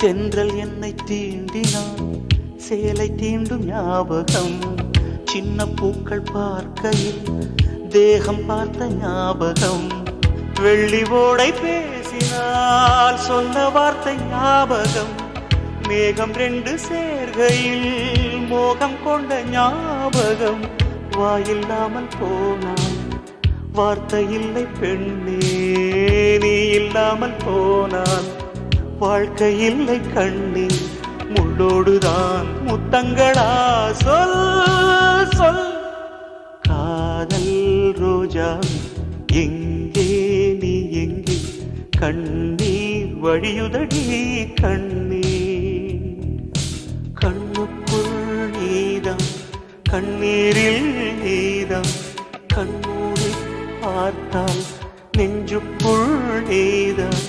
தென்றல் என்னை தீண்டினான், சேலை தீண்டும் ஞாபகம். சின்ன பூக்கள் பார்க்கையில் தேகம் பார்த்த ஞாபகம். வெள்ளி ஓடை பேசினால் சொன்ன வார்த்தை ஞாபகம். மேகம் ரெண்டு சேர்கையில் மோகம் கொண்ட ஞாபகம். வாயில்லாமல் போனான், வார்த்தை இல்லை பெண்ணே, நீ இல்லாமல் போனான் வாழ்க்கை இல்லை கண்ணே. முள்ளோடுதான் முத்தங்களா, சொல் சொல். காதல் ரோஜா எங்கே, நீ எங்கே? கண்ணீர் வழியுதடி கண்ணீர். கண்ணுக்குள் நீதான், கண்ணீரில் நீதான். கண்ணூரை பார்த்தால் நெஞ்சுக்குள் நீதான்.